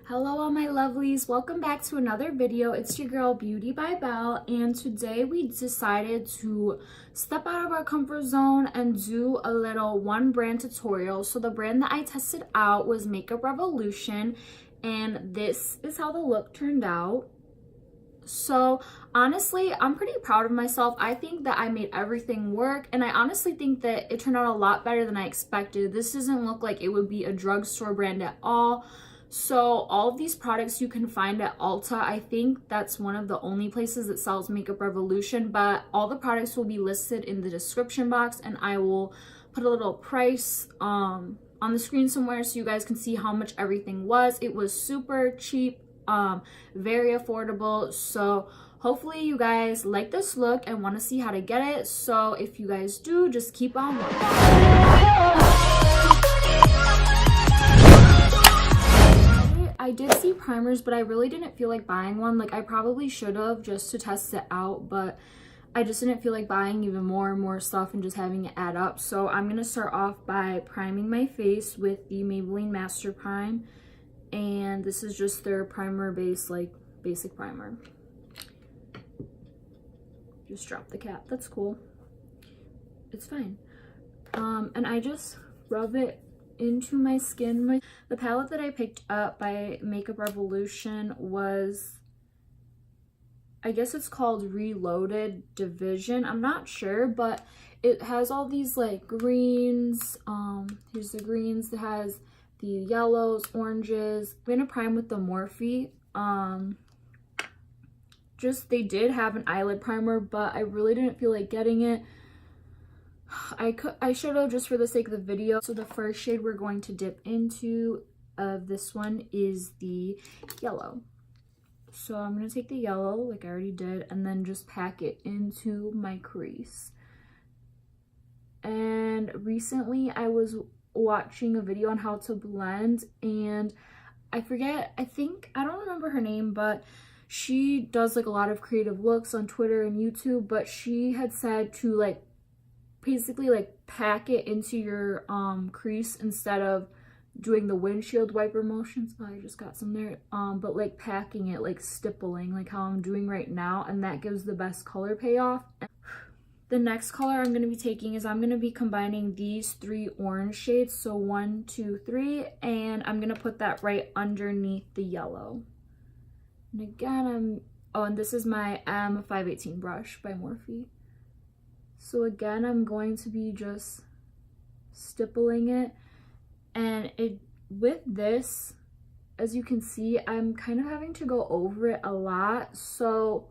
Hello all my lovelies, welcome back to another video. It's your girl Beauty by Belle, and today we decided to step out of our comfort zone and do a little one brand tutorial. So the brand that I tested out was Makeup Revolution, and this is how the look turned out. So honestly, I'm pretty proud of myself. I think that I made everything work, and I honestly think that it turned out a lot better than I expected. This doesn't look like it would be a drugstore brand at all. So all of these products you can find at Ulta. I think that's one of the only places that sells Makeup Revolution, but all the products will be listed in the description box, and I will put a little price on the screen somewhere so you guys can see how much everything was. It was super cheap, very affordable. So hopefully you guys like this look and want to see how to get it. So if you guys do, just keep on watching. I did see primers, but I really didn't feel like buying one. Like, I probably should have just to test it out, but I just didn't feel like buying even more and more stuff and just having it add up. So I'm going to start off by priming my face with the Maybelline Master Prime. And this is just their primer base, like basic primer. Just drop the cap. That's cool. It's fine. And I just rub it into my skin. The palette that I picked up by Makeup Revolution was, I guess it's called Reloaded Division. I'm not sure, but it has all these like greens. Here's the greens. It has the yellows, oranges. I'm gonna prime with the Morphe. They did have an eyelid primer, but I really didn't feel like getting it. I should have, just for the sake of the video. So the first shade we're going to dip into of this one is the yellow. So I'm going to take the yellow like I already did and then just pack it into my crease. And recently I was watching a video on how to blend, and I don't remember her name, but she does like a lot of creative looks on Twitter and YouTube, but she had said to like basically like pack it into your crease instead of doing the windshield wiper motions. Oh, I just got some there. But like packing it, like stippling, like how I'm doing right now, and that gives the best color payoff. The next color I'm going to be taking is I'm going to be combining these three orange shades. So 1, 2, 3, and I'm going to put that right underneath the yellow. And again, and this is my M518 brush by Morphe. So again, I'm going to be just stippling it, and with this, as you can see, I'm kind of having to go over it a lot. So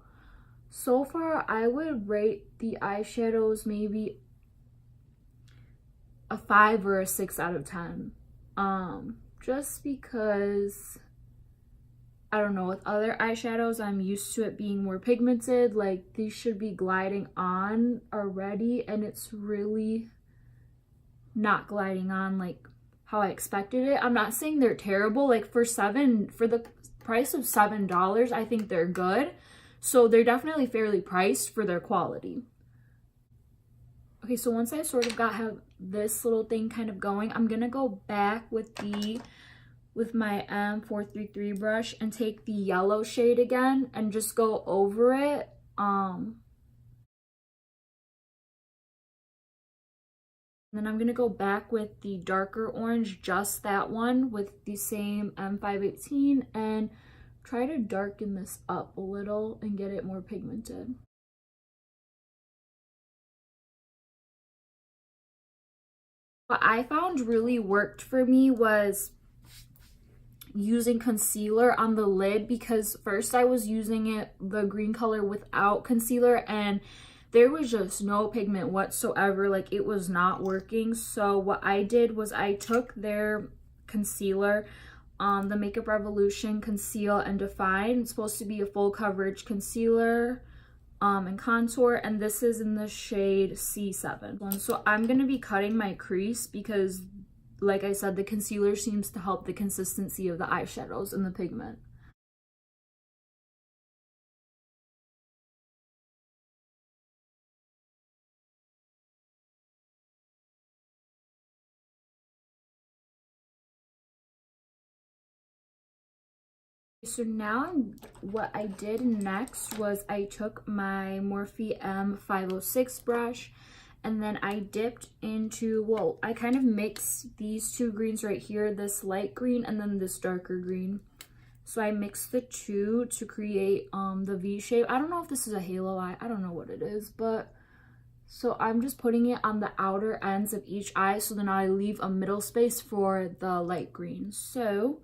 far I would rate the eyeshadows maybe a 5 or a 6 out of 10. Just because, I don't know, with other eyeshadows, I'm used to it being more pigmented. Like, these should be gliding on already, and it's really not gliding on like how I expected it. I'm not saying they're terrible. Like, for the price of $7, I think they're good. So they're definitely fairly priced for their quality. Okay, so once I sort of have this little thing kind of going, I'm gonna go back with my M433 brush and take the yellow shade again and just go over it. Then I'm gonna go back with the darker orange, just that one, with the same M518, and try to darken this up a little and get it more pigmented. What I found really worked for me was using concealer on the lid, because first I was using the green color without concealer, and there was just no pigment whatsoever. Like, it was not working. So what I did was I took their concealer, the Makeup Revolution Conceal and Define. It's supposed to be a full coverage concealer and contour, and this is in the shade C7. So I'm going to be cutting my crease because, like I said, the concealer seems to help the consistency of the eyeshadows and the pigment. So now what I did next was I took my Morphe M506 brush and then I dipped into, well, I kind of mixed these two greens right here, this light green and then this darker green. So I mixed the two to create the V shape. I don't know if this is a halo eye. I don't know what it is, but so I'm just putting it on the outer ends of each eye so then I leave a middle space for the light green. So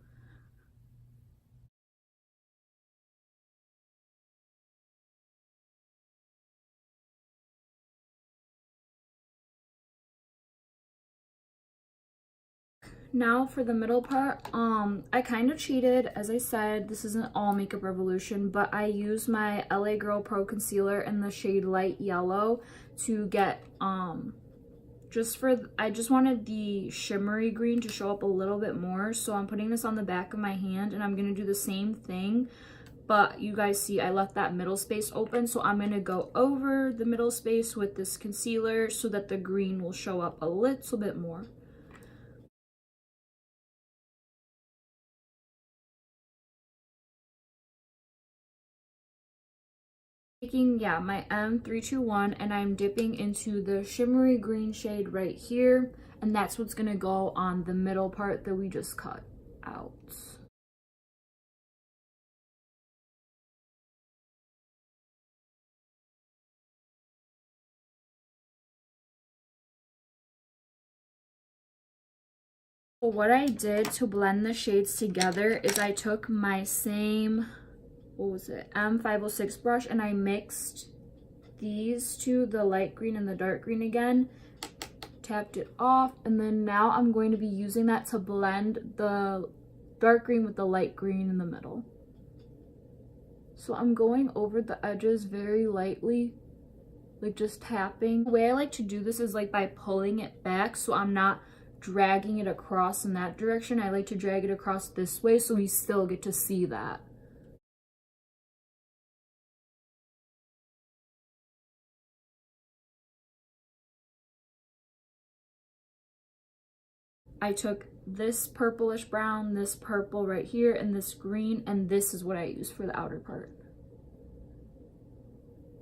now for the middle part, I kind of cheated. As I said, this isn't all Makeup Revolution, but I used my LA Girl Pro Concealer in the shade Light Yellow to get, I just wanted the shimmery green to show up a little bit more. So I'm putting this on the back of my hand and I'm going to do the same thing. But you guys see I left that middle space open. So I'm going to go over the middle space with this concealer so that the green will show up a little bit more. Taking, yeah, my M321 and I'm dipping into the shimmery green shade right here, and that's what's gonna go on the middle part that we just cut out. So what I did to blend the shades together is I took my same, what was it, M506 brush, and I mixed these two, the light green and the dark green again, tapped it off, and then now I'm going to be using that to blend the dark green with the light green in the middle. So I'm going over the edges very lightly, like just tapping. The way I like to do this is like by pulling it back, so I'm not dragging it across in that direction. I like to drag it across this way so we still get to see that. I took this purplish brown, this purple right here, and this green, and this is what I use for the outer part.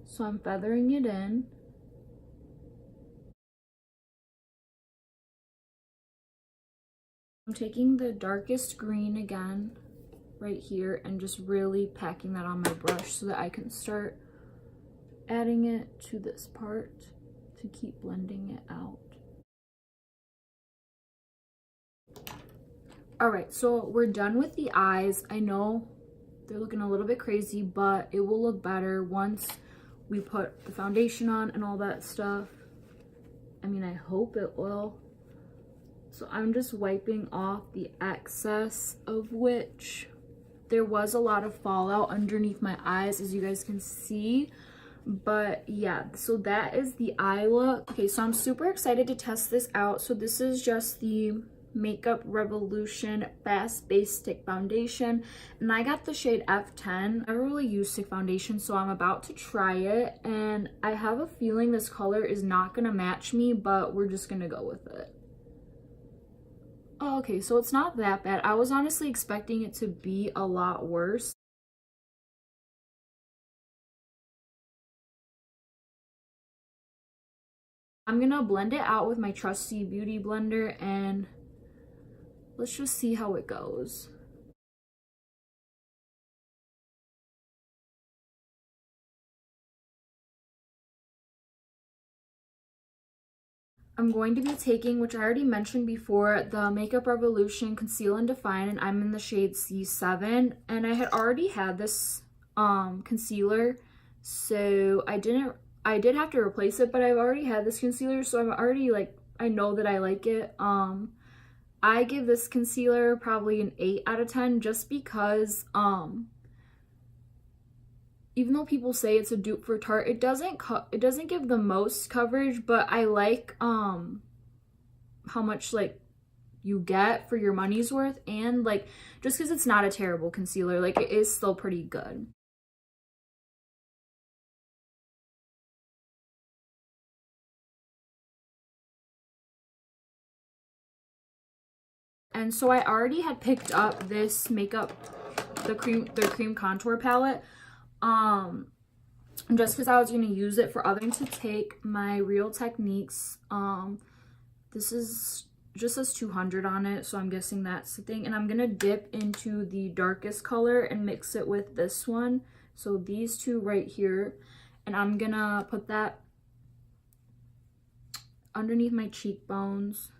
So I'm feathering it in. I'm taking the darkest green again right here and just really packing that on my brush so that I can start adding it to this part to keep blending it out. All right, so we're done with the eyes. I know they're looking a little bit crazy, but it will look better once we put the foundation on and all that stuff. I mean, I hope it will. So I'm just wiping off the excess, of which there was a lot of fallout underneath my eyes, as you guys can see. But yeah, so that is the eye look. Okay, so I'm super excited to test this out. So this is just the Makeup Revolution Fast Base Stick Foundation, and I got the shade F10. I never really use stick foundation, so I'm about to try it, and I have a feeling this color is not gonna match me, but we're just gonna go with it. Oh, okay, so it's not that bad. I was honestly expecting it to be a lot worse. I'm gonna blend it out with my trusty beauty blender and let's just see how it goes. I'm going to be taking, which I already mentioned before, the Makeup Revolution Conceal and Define, and I'm in the shade C7. And I had already had this concealer, so I did have to replace it, but I've already had this concealer, so I'm already like, I know that I like it. I give this concealer probably an 8 out of 10 just because even though people say it's a dupe for Tarte, it doesn't give the most coverage, but I like how much like you get for your money's worth, and like just because it's not a terrible concealer, like it is still pretty good. And so I already had picked up this makeup their cream contour palette. Just because I was going to use it for other, to take my Real Techniques. This is just says 200 on it, so I'm guessing that's the thing. And I'm going to dip into the darkest color and mix it with this one. So these two right here. And I'm going to put that underneath my cheekbones.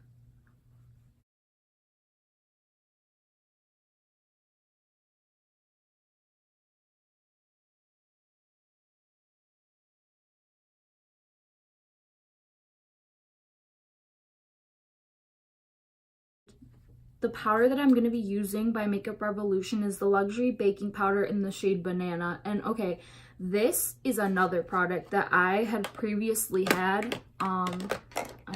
The powder that I'm going to be using by Makeup Revolution is the Luxury Baking Powder in the shade Banana. And okay, this is another product that I had previously had. I'm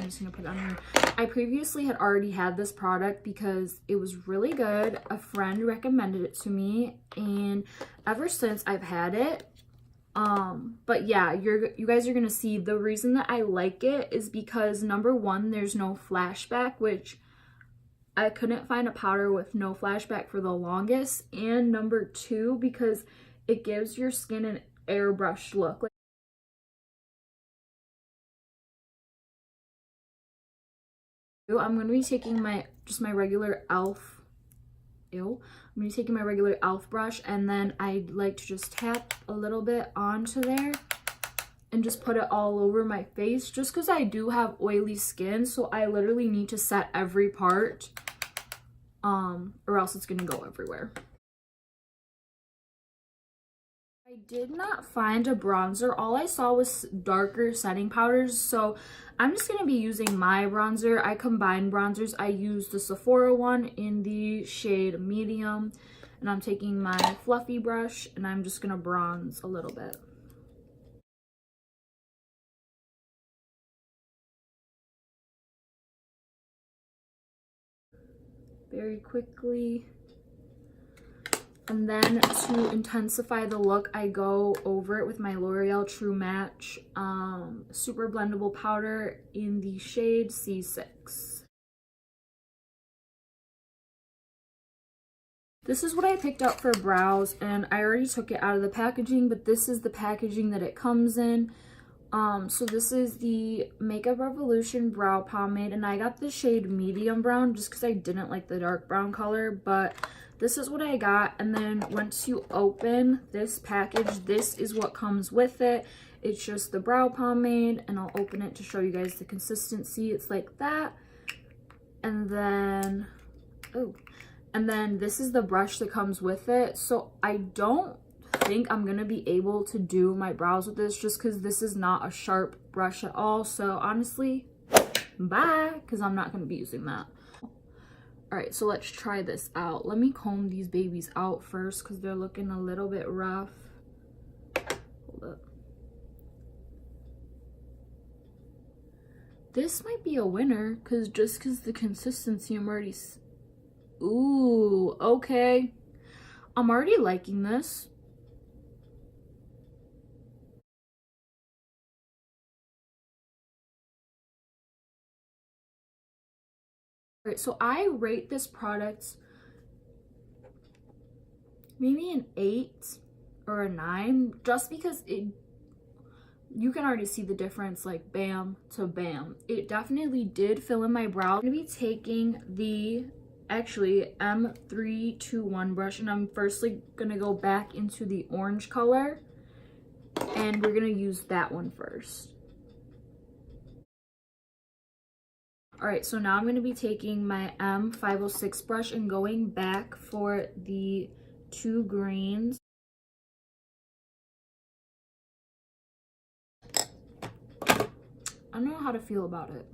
just going to put it on here. I previously had already had this product because it was really good. A friend recommended it to me, and ever since I've had it. But yeah, you guys are going to see the reason that I like it is because number one, there's no flashback, which I couldn't find a powder with no flashback for the longest. And number two, because it gives your skin an airbrushed look. I'm going to be taking my regular e.l.f. I'm going to be taking my regular e.l.f. brush, and then I like to just tap a little bit onto there and just put it all over my face, just because I do have oily skin, so I literally need to set every part, or else it's gonna go everywhere. I did not find a bronzer. All I saw was darker setting powders, so I'm just gonna be using my bronzer. I combine bronzers. I use the Sephora one in the shade medium, and I'm taking my fluffy brush and I'm just gonna bronze a little bit. Very quickly. And then to intensify the look, I go over it with my L'Oreal True Match Super Blendable Powder in the shade C6. This is what I picked up for brows, and I already took it out of the packaging, but this is the packaging that it comes in. So this is the Makeup Revolution Brow Pomade, and I got the shade medium brown just because I didn't like the dark brown color, but this is what I got. And then once you open this package, this is what comes with it. It's just the brow pomade, and I'll open it to show you guys the consistency. It's like that. And then, and then this is the brush that comes with it. So I don't think I'm gonna be able to do my brows with this just because this is not a sharp brush at all. So honestly, bye, because I'm not gonna be using that. All right, so let's try this out. Let me comb these babies out first because they're looking a little bit rough. Hold up. This might be a winner because the consistency, I'm already, ooh, okay. I'm already liking this. Alright, so I rate this product maybe an 8 or a 9, just because you can already see the difference, like bam to bam. It definitely did fill in my brow. I'm gonna be taking the actually M321 brush, and I'm firstly gonna go back into the orange color, and we're gonna use that one first. All right, so now I'm going to be taking my M506 brush and going back for the 2 greens. I don't know how to feel about it.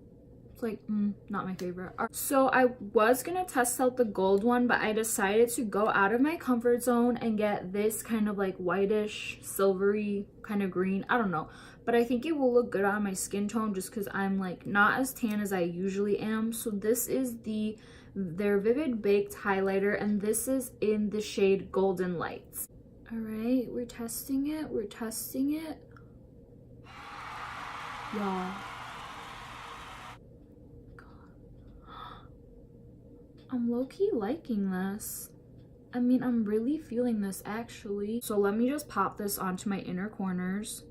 It's like, not my favorite. So I was going to test out the gold one, but I decided to go out of my comfort zone and get this kind of like whitish, silvery kind of green. I don't know. But I think it will look good on my skin tone just because I'm like not as tan as I usually am. So this is their Vivid Baked Highlighter, and this is in the shade Golden Lights. All right, we're testing it. We're testing it. Y'all. I'm low-key liking this. I mean, I'm really feeling this actually. So let me just pop this onto my inner corners.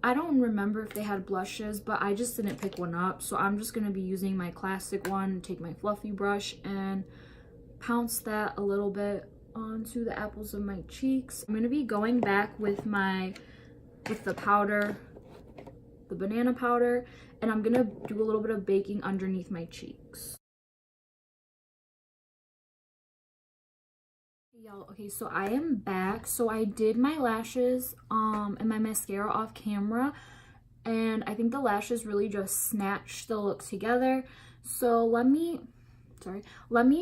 I don't remember if they had blushes, but I just didn't pick one up. So I'm just going to be using my classic one, take my fluffy brush and pounce that a little bit onto the apples of my cheeks. I'm going to be going back with the powder, the banana powder, and I'm going to do a little bit of baking underneath my cheeks. Y'all, okay, so I am back. So I did my lashes and my mascara off camera, and I think the lashes really just snatched the look together. So let me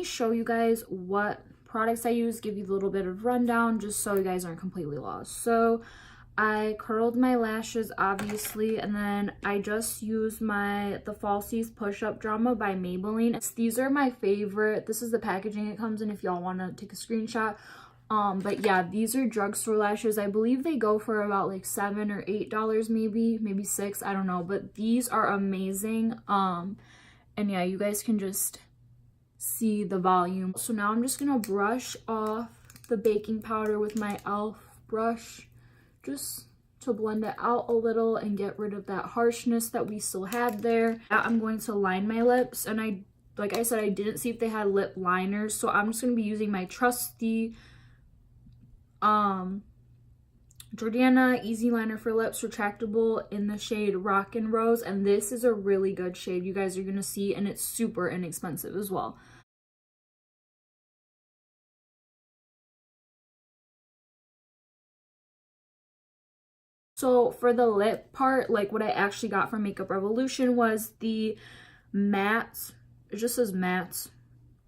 show you guys what products I use, give you a little bit of rundown just so you guys aren't completely lost. So I curled my lashes obviously, and then I just used the Falsies Push Up Drama by Maybelline. These are my favorite. This is the packaging it comes in if y'all want to take a screenshot. But yeah, these are drugstore lashes. I believe they go for about like $7 or $8, maybe $6, I don't know, but these are amazing. And yeah, you guys can just see the volume. So now I'm just gonna brush off the baking powder with my e.l.f. brush, just to blend it out a little and get rid of that harshness that we still had there. Now I'm going to line my lips, and like I said, I didn't see if they had lip liners, so I'm just going to be using my trusty Jordana Easy Liner for Lips retractable in the shade Rockin' Rose, and this is a really good shade, you guys are going to see, and it's super inexpensive as well. So for the lip part, like what I actually got from Makeup Revolution was the matte. It just says matte.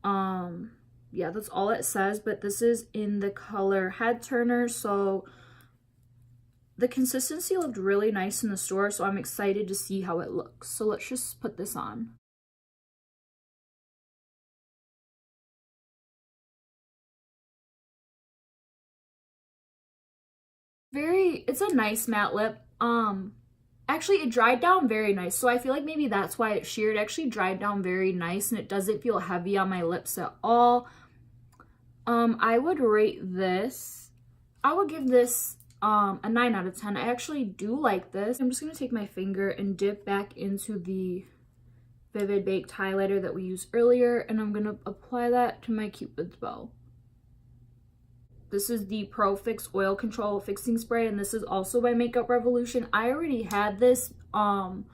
Yeah, that's all it says, but this is in the color Head Turner. So the consistency looked really nice in the store, so I'm excited to see how it looks. So let's just put this on. It's a nice matte lip. Actually it dried down very nice, so I feel like maybe that's why it sheared. It actually dried down very nice, and it doesn't feel heavy on my lips at all. I would rate this, I would give this a 9 out of 10. I actually do like this. I'm just gonna take my finger and dip back into the Vivid Baked highlighter that we used earlier, and I'm gonna apply that to my Cupid's bow. This is the Pro Fix Oil Control Fixing Spray, and this is also by Makeup Revolution. I already had this, so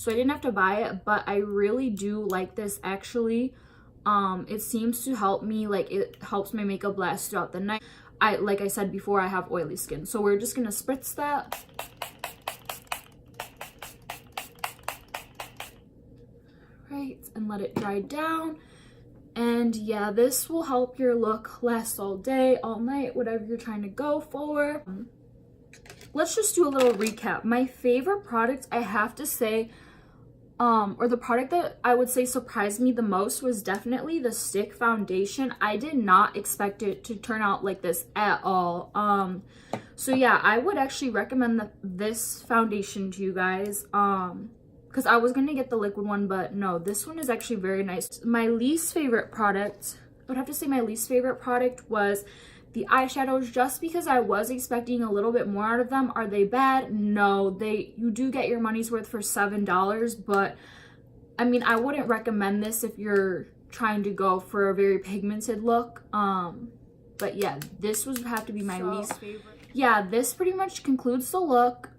I didn't have to buy it, but I really do like this actually. It seems to help me, like it helps my makeup last throughout the night. Like I said before, I have oily skin, so we're just gonna spritz that. Right, and let it dry down. And yeah, this will help your look last all day, all night, whatever you're trying to go for. Let's just do a little recap. My favorite product, I have to say, or the product that I would say surprised me the most was definitely the stick foundation. I did not expect it to turn out like this at all. So yeah, I would actually recommend this foundation to you guys. Because I was going to get the liquid one, but no, this one is actually very nice. My least favorite product, I would have to say my least favorite product was the eyeshadows, just because I was expecting a little bit more out of them. Are they bad? No, you do get your money's worth for $7, but I mean, I wouldn't recommend this if you're trying to go for a very pigmented look. But yeah, this would have to be my least favorite. Yeah, this pretty much concludes the look.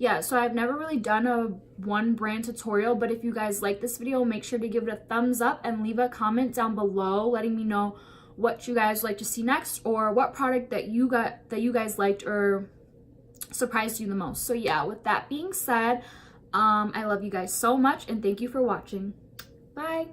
Yeah, so I've never really done a one brand tutorial, but if you guys like this video, make sure to give it a thumbs up and leave a comment down below letting me know what you guys like to see next, or what product that you guys liked or surprised you the most. So yeah, with that being said, I love you guys so much, and thank you for watching. Bye.